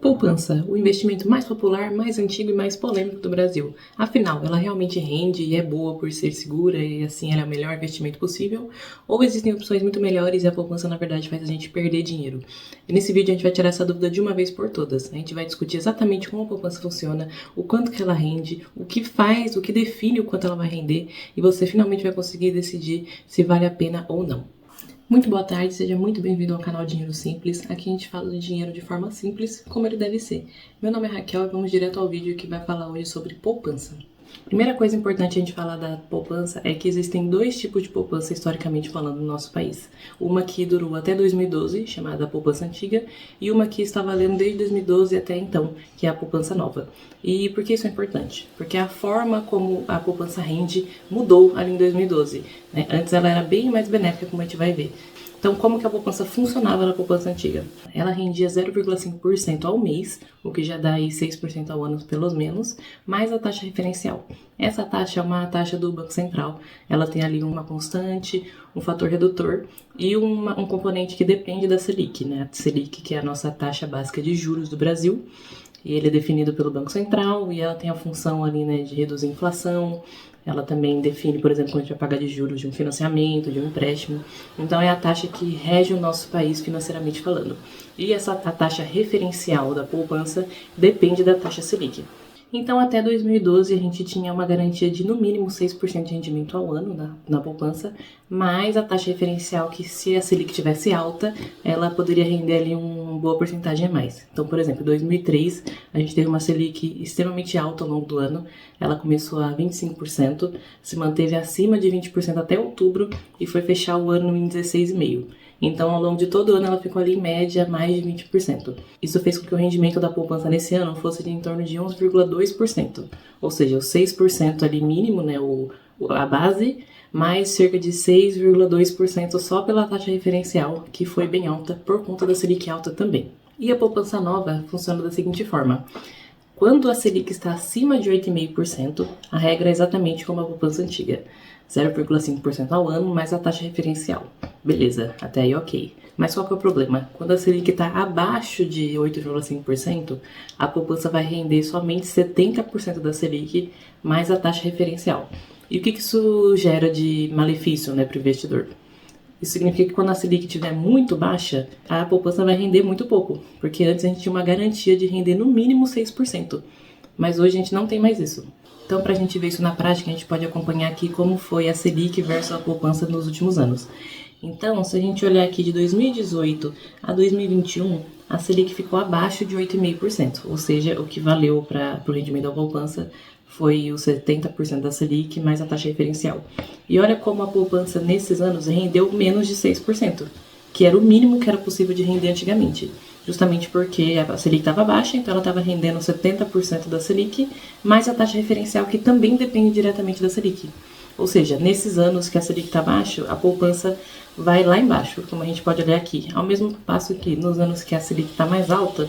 Poupança, o investimento mais popular, mais antigo e mais polêmico do Brasil. Afinal, ela realmente rende e é boa por ser segura e assim ela é o melhor investimento possível? Ou existem opções muito melhores e a poupança na verdade faz a gente perder dinheiro? E nesse vídeo a gente vai tirar essa dúvida de uma vez por todas. A gente vai discutir exatamente como a poupança funciona, o quanto que ela rende, o que faz, o que define o quanto ela vai render e você finalmente vai conseguir decidir se vale a pena ou não. Muito boa tarde, seja muito bem-vindo ao canal Dinheiro Simples. Aqui a gente fala de dinheiro de forma simples, como ele deve ser. Meu nome é Raquel e vamos direto ao vídeo que vai falar hoje sobre poupança. Primeira coisa importante a gente falar da poupança é que existem dois tipos de poupança historicamente falando no nosso país. Uma que durou até 2012, chamada poupança antiga, e uma que está valendo desde 2012 até então, que é a poupança nova. E por que isso é importante? Porque a forma como a poupança rende mudou ali em 2012. Né? Antes ela era bem mais benéfica, como a gente vai ver. Então, como que a poupança funcionava na poupança antiga? Ela rendia 0,5% ao mês, o que já dá aí 6% ao ano pelo menos, mais a taxa referencial. Essa taxa é uma taxa do Banco Central. Ela tem ali uma constante, um fator redutor e um componente que depende da Selic, né? A Selic, que é a nossa taxa básica de juros do Brasil. E ele é definido pelo Banco Central e ela tem a função ali, né, de reduzir a inflação. Ela também define, por exemplo, quando a gente vai pagar de juros de um financiamento, de um empréstimo. Então, é a taxa que rege o nosso país financeiramente falando. E a taxa referencial da poupança depende da taxa Selic. Então, até 2012, a gente tinha uma garantia de, no mínimo, 6% de rendimento ao ano na poupança, mais a taxa referencial que, se a Selic tivesse alta, ela poderia render ali uma boa porcentagem a mais. Então, por exemplo, em 2003, a gente teve uma Selic extremamente alta ao longo do ano, ela começou a 25%, se manteve acima de 20% até outubro e foi fechar o ano em 16,5%. Então, ao longo de todo o ano, ela ficou ali em média mais de 20%. Isso fez com que o rendimento da poupança nesse ano fosse de em torno de 11,2%. Ou seja, o 6% ali mínimo, né, a base, mais cerca de 6,2% só pela taxa referencial, que foi bem alta por conta da Selic alta também. E a poupança nova funciona da seguinte forma. Quando a Selic está acima de 8,5%, a regra é exatamente como a poupança antiga. 0,5% ao ano, mais a taxa referencial. Beleza, até aí ok. Mas qual que é o problema? Quando a Selic está abaixo de 8,5%, a poupança vai render somente 70% da Selic, mais a taxa referencial. E o que isso gera de malefício, né, para o investidor? Isso significa que quando a Selic estiver muito baixa, a poupança vai render muito pouco, porque antes a gente tinha uma garantia de render no mínimo 6%, mas hoje a gente não tem mais isso. Então, para a gente ver isso na prática, a gente pode acompanhar aqui como foi a Selic versus a poupança nos últimos anos. Então, se a gente olhar aqui de 2018 a 2021, a Selic ficou abaixo de 8,5%, ou seja, o que valeu para o rendimento da poupança foi os 70% da Selic mais a taxa referencial. E olha como a poupança nesses anos rendeu menos de 6%, que era o mínimo que era possível de render antigamente. Justamente porque a Selic estava baixa, então ela estava rendendo 70% da Selic, mais a taxa referencial, que também depende diretamente da Selic. Ou seja, nesses anos que a Selic está baixa, a poupança vai lá embaixo, como a gente pode olhar aqui. Ao mesmo passo que nos anos que a Selic está mais alta,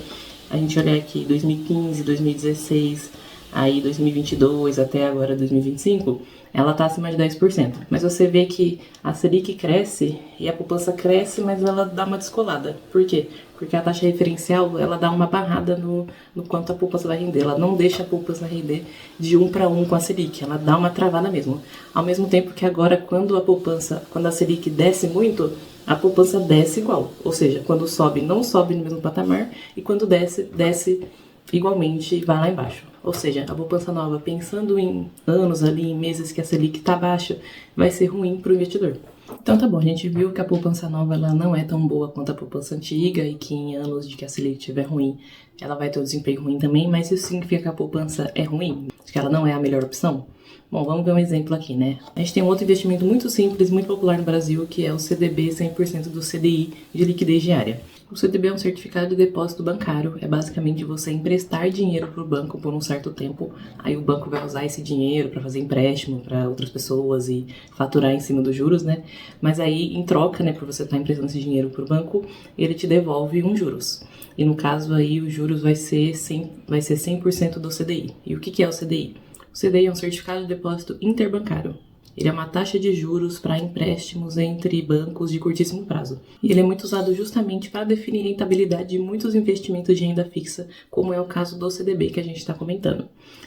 a gente olhar aqui 2015, 2016, aí 2022 até agora 2025, ela está acima de 10%. Mas você vê que a Selic cresce e a poupança cresce, mas ela dá uma descolada. Por quê? Porque a taxa referencial, ela dá uma barrada no quanto a poupança vai render. Ela não deixa a poupança render de 1 para 1 com a Selic. Ela dá uma travada mesmo. Ao mesmo tempo que agora, quando a Selic desce muito, a poupança desce igual. Ou seja, quando sobe, não sobe no mesmo patamar. E quando desce, desce igualmente e vai lá embaixo. Ou seja, a poupança nova, pensando em anos ali, em meses que a Selic está baixa, vai ser ruim para o investidor. Então tá bom, a gente viu que a poupança nova ela não é tão boa quanto a poupança antiga e que em anos de que a Selic estiver ruim, ela vai ter um desempenho ruim também, mas isso significa que a poupança é ruim? Que ela não é a melhor opção? Bom, vamos ver um exemplo aqui, né? A gente tem um outro investimento muito simples, muito popular no Brasil, que é o CDB 100% do CDI de liquidez diária. O CDB é um certificado de depósito bancário, é basicamente você emprestar dinheiro para o banco por um certo tempo, aí o banco vai usar esse dinheiro para fazer empréstimo para outras pessoas e faturar em cima dos juros, né? Mas aí, em troca, né, por você estar emprestando esse dinheiro para o banco, ele te devolve um juros. E no caso aí, os juros vai ser 100% do CDI. E o que é o CDI? O CDI é um certificado de depósito interbancário. Ele é uma taxa de juros para empréstimos entre bancos de curtíssimo prazo. E ele é muito usado justamente para definir a rentabilidade de muitos investimentos de renda fixa, como é o caso do CDB que a gente está comentando.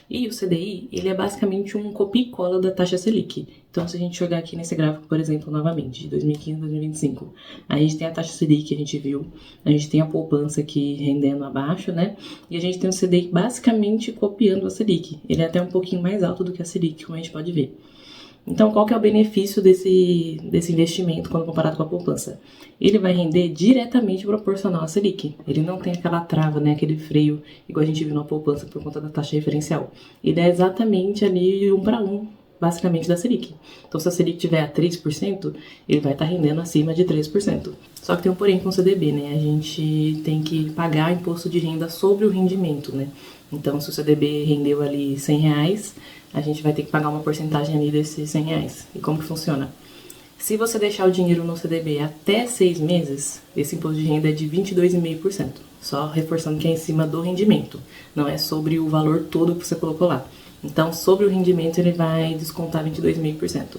E o CDI, ele é basicamente um copia e cola da taxa Selic. Então, se a gente jogar aqui nesse gráfico, por exemplo, novamente, de 2015 a 2025, a gente tem a taxa Selic que a gente viu, a gente tem a poupança aqui rendendo abaixo, né? E a gente tem o CDI basicamente copiando a Selic. Ele é até um pouquinho mais alto do que a Selic, como a gente pode ver. Então, qual que é o benefício desse investimento quando comparado com a poupança? Ele vai render diretamente proporcional à Selic. Ele não tem aquela trava, né, aquele freio, igual a gente viu na poupança por conta da taxa referencial. Ele é exatamente ali 1 para 1, basicamente, da Selic. Então, se a Selic tiver a 3%, ele vai estar rendendo acima de 3%. Só que tem um porém com o CDB, né? A gente tem que pagar imposto de renda sobre o rendimento, né? Então, se o CDB rendeu ali R$100, a gente vai ter que pagar uma porcentagem ali desses R$100. E como que funciona? Se você deixar o dinheiro no CDB até 6 meses, esse imposto de renda é de 22,5%. Só reforçando que é em cima do rendimento, não é sobre o valor todo que você colocou lá. Então, sobre o rendimento, ele vai descontar 22,5%.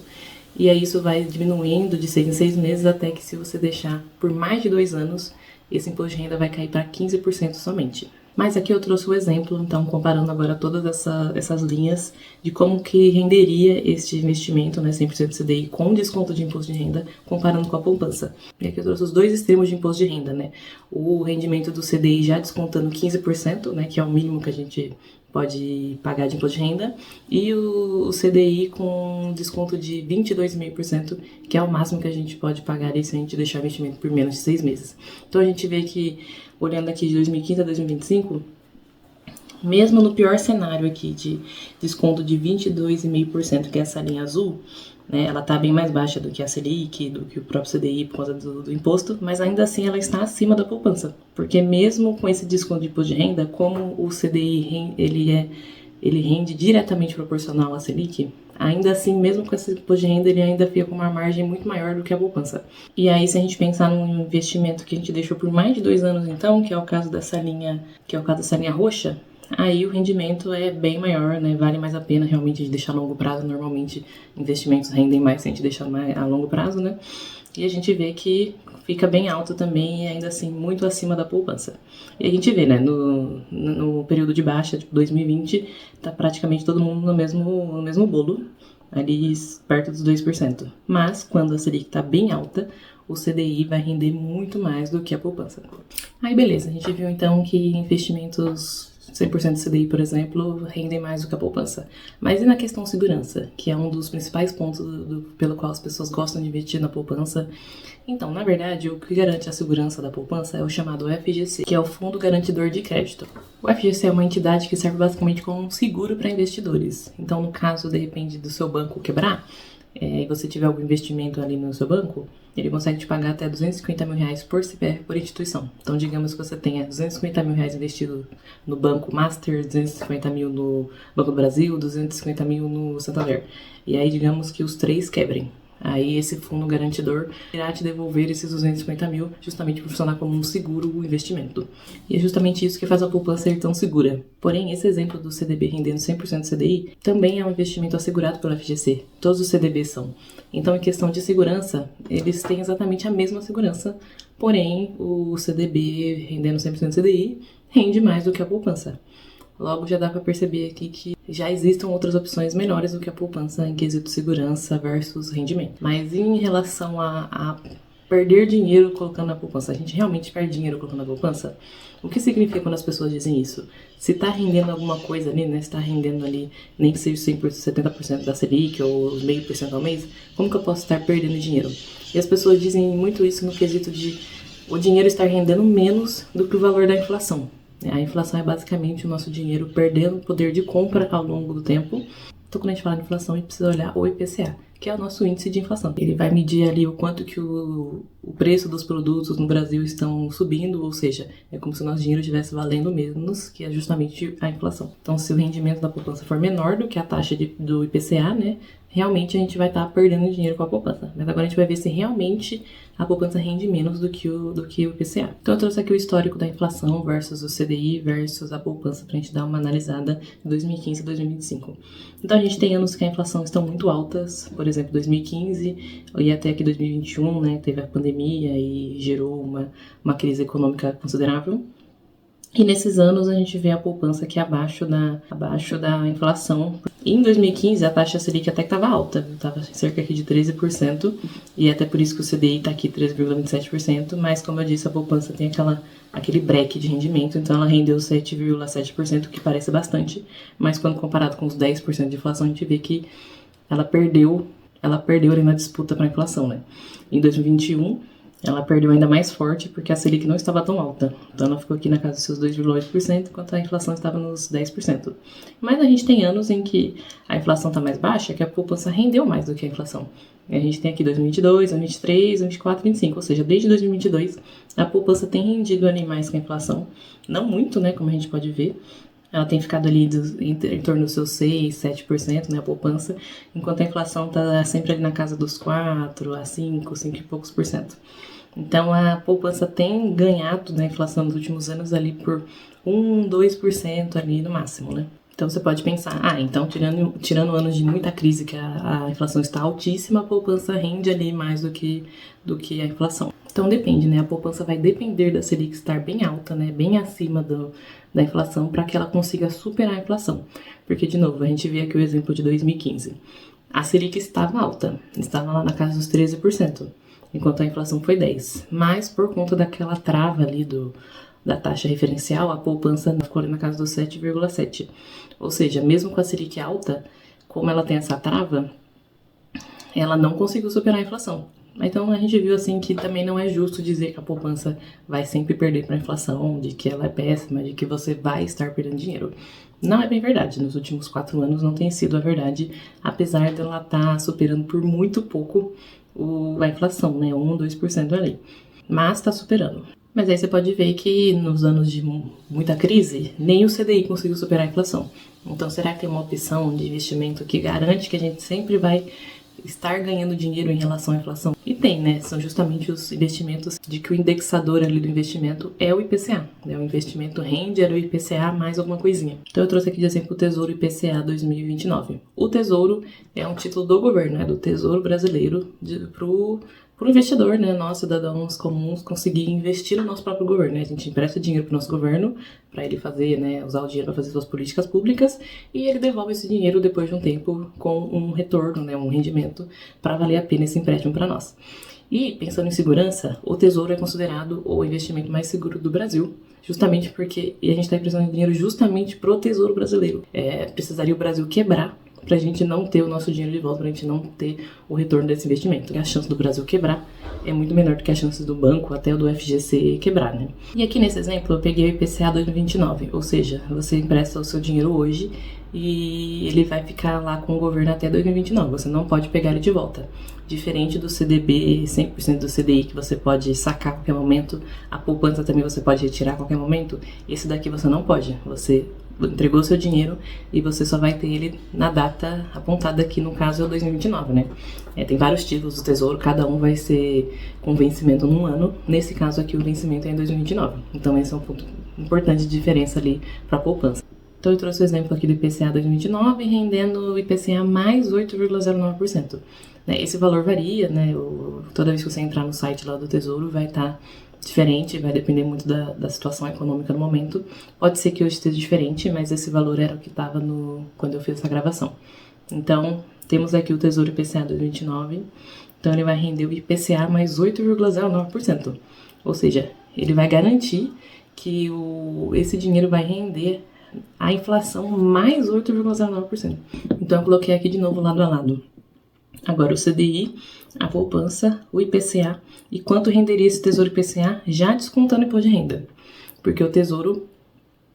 E aí isso vai diminuindo de 6 em 6 meses até que, se você deixar por mais de 2 anos, esse imposto de renda vai cair para 15% somente. Mas aqui eu trouxe o exemplo, então, comparando agora todas essas linhas de como que renderia este investimento, né, 100% CDI com desconto de imposto de renda, comparando com a poupança. E aqui eu trouxe os dois extremos de imposto de renda, né? O rendimento do CDI já descontando 15%, né, que é o mínimo que a gente pode pagar de imposto de renda, e o CDI com desconto de 22,5%, que é o máximo que a gente pode pagar se a gente deixar o investimento por menos de 6 meses. Então a gente vê que, olhando aqui de 2015 a 2025, mesmo no pior cenário aqui de desconto de 22,5%, que é essa linha azul, né, ela está bem mais baixa do que a Selic, do que o próprio CDI por causa do imposto, mas ainda assim ela está acima da poupança, porque mesmo com esse desconto de imposto de renda, como o CDI ele rende diretamente proporcional à Selic, ainda assim, mesmo com esse imposto de renda, ele ainda fica com uma margem muito maior do que a poupança. E aí, se a gente pensar num investimento que a gente deixou por mais de 2 anos, então, que é o caso dessa linha roxa, aí o rendimento é bem maior, né? Vale mais a pena realmente de deixar a longo prazo. Normalmente, investimentos rendem mais se a gente deixar mais a longo prazo, né? E a gente vê que fica bem alto também e ainda assim muito acima da poupança. E a gente vê, né, no período de baixa, tipo 2020, tá praticamente todo mundo no mesmo bolo, ali perto dos 2%. Mas quando a Selic tá bem alta, o CDI vai render muito mais do que a poupança. Aí beleza, a gente viu então que investimentos 100% CDI, por exemplo, rendem mais do que a poupança. Mas e na questão segurança, que é um dos principais pontos pelo qual as pessoas gostam de investir na poupança? Então, na verdade, o que garante a segurança da poupança é o chamado FGC, que é o Fundo Garantidor de Crédito. O FGC é uma entidade que serve basicamente como um seguro para investidores. Então, no caso, de repente, do seu banco quebrar, e você tiver algum investimento ali no seu banco, ele consegue te pagar até R$250 mil por CPF por instituição. Então, digamos que você tenha R$250 mil investido no Banco Master, 250 mil no Banco do Brasil, 250 mil no Santander. E aí, digamos que os 3 quebrem. Aí esse fundo garantidor irá te devolver esses 250 mil justamente por funcionar como um seguro investimento. E é justamente isso que faz a poupança ser tão segura. Porém, esse exemplo do CDB rendendo 100% CDI também é um investimento assegurado pelo FGC. Todos os CDBs são. Então, em questão de segurança, eles têm exatamente a mesma segurança, porém, o CDB rendendo 100% CDI rende mais do que a poupança. Logo, já dá para perceber aqui que já existem outras opções melhores do que a poupança em quesito segurança versus rendimento. Mas em relação a perder dinheiro colocando na poupança, a gente realmente perde dinheiro colocando na poupança? O que significa quando as pessoas dizem isso? Se está rendendo alguma coisa ali, né? Se está rendendo ali, nem que seja 100%, 70% da Selic ou 0,5% ao mês, como que eu posso estar perdendo dinheiro? E as pessoas dizem muito isso no quesito de o dinheiro estar rendendo menos do que o valor da inflação. A inflação é basicamente o nosso dinheiro perdendo poder de compra ao longo do tempo. Então, quando a gente fala de inflação, a gente precisa olhar o IPCA, que é o nosso índice de inflação. Ele vai medir ali o quanto que o preço dos produtos no Brasil estão subindo, ou seja, é como se o nosso dinheiro estivesse valendo menos, que é justamente a inflação. Então, se o rendimento da poupança for menor do que a taxa do IPCA, né, realmente a gente vai estar perdendo dinheiro com a poupança. Mas agora a gente vai ver se realmente a poupança rende menos do que o IPCA. Então eu trouxe aqui o histórico da inflação versus o CDI versus a poupança para a gente dar uma analisada de 2015 a 2025. Então a gente tem anos que a inflação estão muito altas, por por exemplo, 2015 e até aqui 2021, né, teve a pandemia e gerou uma crise econômica considerável. E nesses anos a gente vê a poupança aqui abaixo da inflação. E em 2015 a taxa Selic até que estava alta, estava cerca aqui de 13%, e até por isso que o CDI está aqui 13,27%, mas como eu disse, a poupança tem aquele break de rendimento, então ela rendeu 7,7%, que parece bastante, mas quando comparado com os 10% de inflação, a gente vê que ela perdeu ali na disputa para a inflação, né? Em 2021, ela perdeu ainda mais forte porque a Selic não estava tão alta. Então ela ficou aqui na casa dos seus 2,8%, enquanto a inflação estava nos 10%. Mas a gente tem anos em que a inflação está mais baixa, que a poupança rendeu mais do que a inflação. A gente tem aqui 2022, 2023, 2024, 2025, ou seja, desde 2022 a poupança tem rendido ali mais que a inflação. Não muito, né, como a gente pode ver. Ela tem ficado ali em torno dos seus 6, 7%, né, a poupança, enquanto a inflação está sempre ali na casa dos 4 a 5 e poucos por cento. Então, a poupança tem ganhado na inflação nos últimos anos ali por 1, 2% ali no máximo, né? Então, você pode pensar, então tirando anos de muita crise, que a inflação está altíssima, a poupança rende ali mais do que a inflação. Então, depende, né? A poupança vai depender da Selic estar bem alta, né? Bem acima da inflação, para que ela consiga superar a inflação. Porque, de novo, a gente vê aqui o exemplo de 2015. A Selic estava alta, estava lá na casa dos 13%. Enquanto a inflação foi 10%. Mas por conta daquela trava ali da taxa referencial, a poupança ficou ali na casa dos 7,7%. Ou seja, mesmo com a Selic alta, como ela tem essa trava, ela não conseguiu superar a inflação. Então a gente viu assim que também não é justo dizer que a poupança vai sempre perder para a inflação, de que ela é péssima, de que você vai estar perdendo dinheiro. Não é bem verdade. Nos últimos 4 anos não tem sido a verdade, apesar dela estar superando por muito pouco a inflação, né? 1, 2% ali. Mas está superando. Mas aí você pode ver que nos anos de muita crise, nem o CDI conseguiu superar a inflação. Então, será que tem uma opção de investimento que garante que a gente sempre vai estar ganhando dinheiro em relação à inflação? E tem, né? São justamente os investimentos de que o indexador ali do investimento é o IPCA, né? O investimento rende era o IPCA mais alguma coisinha. Então eu trouxe aqui de exemplo o Tesouro IPCA 2029. O Tesouro é um título do governo, né? Do Tesouro Brasileiro pro investidor, né, nós cidadãos comuns, conseguir investir no nosso próprio governo, né? A gente empresta dinheiro pro nosso governo para ele fazer, né, usar o dinheiro para fazer suas políticas públicas e ele devolve esse dinheiro depois de um tempo com um retorno, né, um rendimento para valer a pena esse empréstimo para nós. E pensando em segurança, o Tesouro é considerado o investimento mais seguro do Brasil, justamente porque a gente está emprestando dinheiro justamente pro Tesouro Brasileiro. Precisaria o Brasil quebrar pra gente não ter o nosso dinheiro de volta, pra gente não ter o retorno desse investimento. A chance do Brasil quebrar é muito menor do que a chance do banco, até o do FGC quebrar, né? E aqui nesse exemplo eu peguei o IPCA 2029, ou seja, você empresta o seu dinheiro hoje e ele vai ficar lá com o governo até 2029, você não pode pegar ele de volta. Diferente do CDB, 100% do CDI que você pode sacar a qualquer momento, a poupança também você pode retirar a qualquer momento, esse daqui você não pode, você entregou seu dinheiro e você só vai ter ele na data apontada aqui, no caso é o 2029, né? Tem vários títulos do Tesouro, cada um vai ser com vencimento num ano, nesse caso aqui o vencimento é em 2029, então esse é um ponto importante de diferença ali para a poupança. Então eu trouxe o exemplo aqui do IPCA 2029 rendendo o IPCA mais 8,09%. Esse valor varia, né? Toda vez que você entrar no site lá do Tesouro vai estar diferente, vai depender muito da situação econômica no momento. Pode ser que hoje esteja diferente, mas esse valor era o que estava quando eu fiz essa gravação. Então, temos aqui o Tesouro IPCA 2029. Então, ele vai render o IPCA mais 8,09%. Ou seja, ele vai garantir que esse dinheiro vai render a inflação mais 8,09%. Então, eu coloquei aqui de novo lado a lado. Agora, o CDI, a poupança, o IPCA e quanto renderia esse Tesouro IPCA já descontando o imposto de renda. Porque o Tesouro,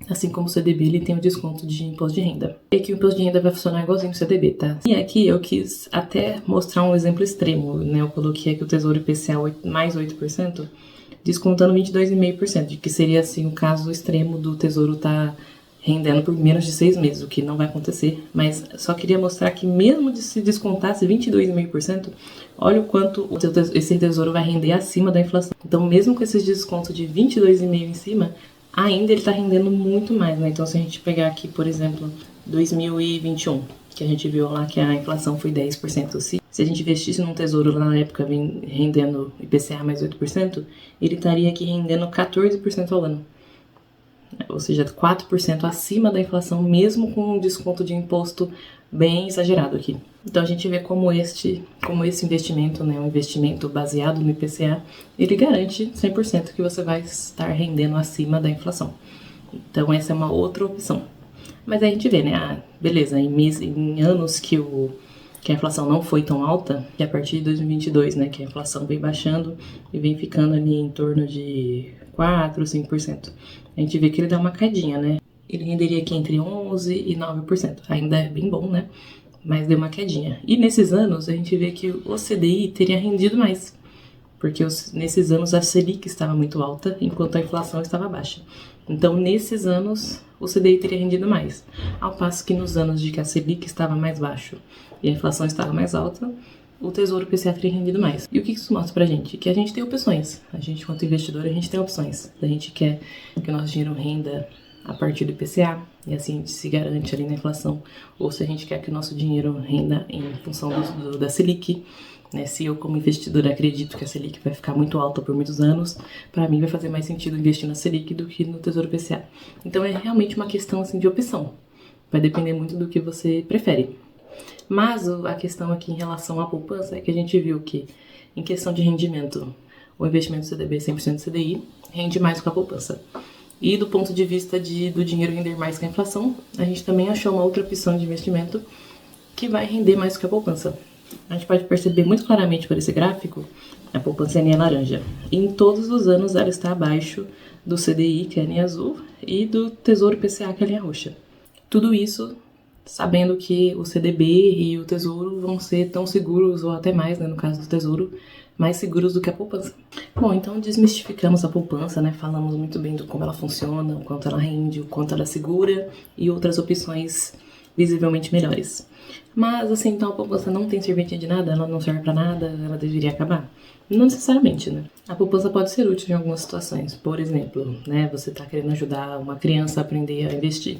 assim como o CDB, ele tem o desconto de imposto de renda. E aqui o imposto de renda vai funcionar igualzinho no CDB, tá? E aqui eu quis até mostrar um exemplo extremo, né? Eu coloquei aqui o Tesouro IPCA mais 8%, descontando 22,5%, que seria assim o caso extremo do Tesouro estar rendendo por menos de 6 meses, o que não vai acontecer, mas só queria mostrar que mesmo se descontasse 22,5%, olha o quanto esse tesouro vai render acima da inflação. Então, mesmo com esses descontos de 22,5% em cima, ainda ele está rendendo muito mais, né? Então, se a gente pegar aqui, por exemplo, 2021, que a gente viu lá que a inflação foi 10%, Se a gente investisse num tesouro lá na época rendendo IPCA mais 8%, ele estaria aqui rendendo 14% ao ano. Ou seja, 4% acima da inflação, mesmo com um desconto de imposto bem exagerado aqui. Então a gente vê como esse investimento, né, um investimento baseado no IPCA, ele garante 100% que você vai estar rendendo acima da inflação. Então essa é uma outra opção. Mas aí a gente vê, né, beleza, em anos que a inflação não foi tão alta, que a partir de 2022, né, que a inflação vem baixando e vem ficando ali em torno de 4, 5%. A gente vê que ele dá uma caidinha, né? Ele renderia aqui entre 11% e 9%. Ainda é bem bom, né? Mas deu uma quedinha. E nesses anos, a gente vê que o CDI teria rendido mais. Porque nesses anos a Selic estava muito alta, enquanto a inflação estava baixa. Então, nesses anos, o CDI teria rendido mais. Ao passo que nos anos de que a Selic estava mais baixo e a inflação estava mais alta, o Tesouro IPCA teria rendido mais. E o que isso mostra pra gente? Que a gente tem opções. A gente, enquanto investidor, a gente tem opções. A gente quer que o nosso dinheiro renda a partir do IPCA, e assim a gente se garante ali na inflação. Ou se a gente quer que o nosso dinheiro renda em função da Selic, né? Se eu, como investidor, acredito que a Selic vai ficar muito alta por muitos anos, para mim vai fazer mais sentido investir na Selic do que no Tesouro IPCA. Então é realmente uma questão assim, de opção. Vai depender muito do que você prefere. Mas a questão aqui em relação à poupança é que a gente viu que, em questão de rendimento, o investimento CDB 100% CDI rende mais que a poupança. E do ponto de vista do dinheiro render mais que a inflação, a gente também achou uma outra opção de investimento que vai render mais que a poupança. A gente pode perceber muito claramente por esse gráfico, a poupança é a linha laranja. E em todos os anos ela está abaixo do CDI, que é a linha azul, e do Tesouro IPCA, que é a linha roxa. Tudo isso sabendo que o CDB e o Tesouro vão ser tão seguros, ou até mais, né, no caso do Tesouro, mais seguros do que a poupança. Bom, então desmistificamos a poupança, né, falamos muito bem de como ela funciona, o quanto ela rende, o quanto ela é segura e outras opções visivelmente melhores. Mas, assim, então a poupança não tem serventia de nada, ela não serve pra nada, ela deveria acabar? Não necessariamente, né? A poupança pode ser útil em algumas situações. Por exemplo, né, você tá querendo ajudar uma criança a aprender a investir.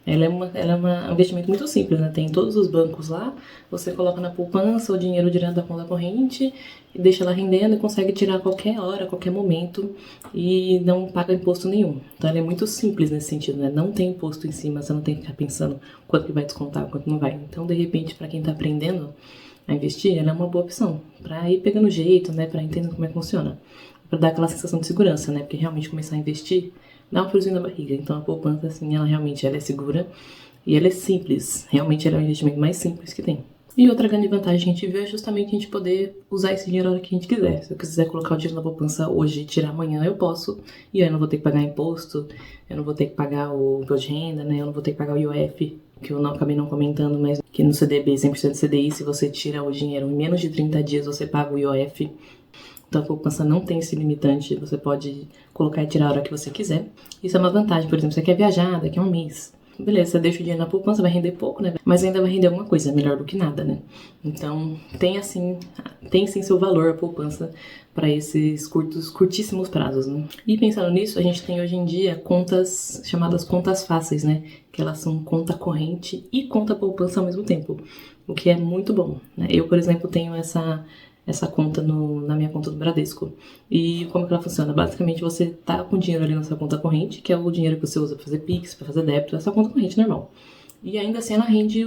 Ela é um investimento muito simples, né? Tem todos os bancos lá, você coloca na poupança o dinheiro direto da conta corrente e deixa ela rendendo e consegue tirar a qualquer hora, a qualquer momento e não paga imposto nenhum. Então ela é muito simples nesse sentido, né? Não tem imposto em cima, você não tem que ficar pensando quanto que vai descontar, quanto não vai. Então, de repente, para quem tá aprendendo a investir, ela é uma boa opção para ir pegando jeito, né? Para entender como é que funciona. Para dar aquela sensação de segurança, né? Porque realmente começar a investir dá um friozinho na barriga. Então a poupança, assim, ela realmente é segura e ela é simples. Realmente ela é o investimento mais simples que tem. E outra grande vantagem que a gente vê é justamente a gente poder usar esse dinheiro a hora que a gente quiser. Se eu quiser colocar o dinheiro na poupança hoje e tirar amanhã, eu posso. E aí eu não vou ter que pagar imposto, eu não vou ter que pagar o imposto de renda, né? Eu não vou ter que pagar o IOF, que eu acabei não comentando, mas que no CDB 100% CDI, se você tira o dinheiro em menos de 30 dias, você paga o IOF. Então a poupança não tem esse limitante, você pode colocar e tirar a hora que você quiser. Isso é uma vantagem, por exemplo, você quer viajar daqui a um mês. Beleza, você deixa o dinheiro na poupança, vai render pouco, né? Mas ainda vai render alguma coisa, melhor do que nada, né? Então tem sim seu valor a poupança para esses curtíssimos prazos, né? E pensando nisso, a gente tem hoje em dia contas chamadas contas fáceis, né? Que elas são conta corrente e conta poupança ao mesmo tempo, o que é muito bom, né? Eu, por exemplo, tenho essa conta na minha conta do Bradesco. E como que ela funciona? Basicamente, você tá com dinheiro ali na sua conta corrente, que é o dinheiro que você usa para fazer Pix, para fazer débito, essa conta corrente normal. E ainda assim, ela rende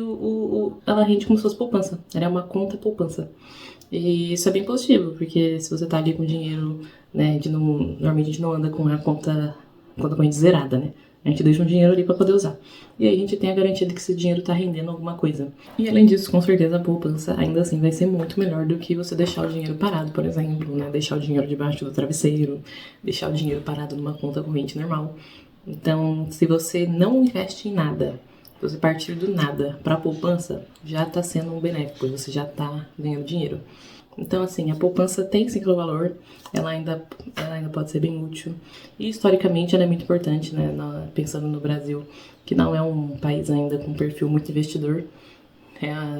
ela rende como se fosse poupança. Ela é uma conta poupança. E isso é bem positivo, porque se você tá ali com dinheiro, né, normalmente a gente não anda com a conta corrente zerada, né? A gente deixa um dinheiro ali para poder usar. E aí a gente tem a garantia de que esse dinheiro tá rendendo alguma coisa. E além disso, com certeza a poupança ainda assim vai ser muito melhor do que você deixar o dinheiro parado, por exemplo, né? Deixar o dinheiro debaixo do travesseiro, deixar o dinheiro parado numa conta corrente normal. Então, se você não investe em nada, se você partir do nada para a poupança, já tá sendo um benéfico, você já tá ganhando dinheiro. Então, assim, a poupança tem sim seu valor, ela ainda pode ser bem útil. E, historicamente, ela é muito importante, né? Pensando no Brasil, que não é um país ainda com perfil muito investidor.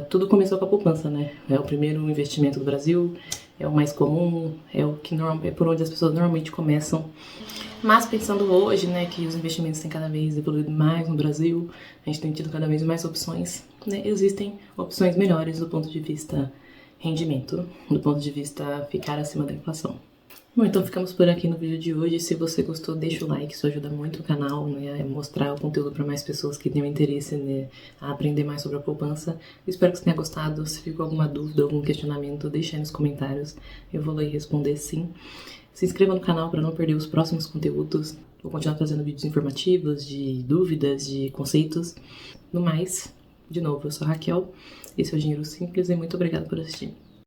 Tudo começou com a poupança, né? É o primeiro investimento do Brasil, é o mais comum, é por onde as pessoas normalmente começam. Mas pensando hoje, né, que os investimentos têm cada vez evoluído mais no Brasil, a gente tem tido cada vez mais opções, né? Existem opções melhores do ponto de vista rendimento, do ponto de vista ficar acima da inflação. Bom, então ficamos por aqui no vídeo de hoje. Se você gostou, deixa o like, isso ajuda muito o canal, né, a mostrar o conteúdo para mais pessoas que tenham interesse, né, a aprender mais sobre a poupança. Espero que você tenha gostado. Se ficou alguma dúvida, algum questionamento, deixa aí nos comentários. Eu vou ler e responder sim. Se inscreva no canal para não perder os próximos conteúdos. Vou continuar trazendo vídeos informativos, de dúvidas, de conceitos. No mais, de novo, eu sou a Raquel, esse é o Dinheiro Simples e muito obrigada por assistir.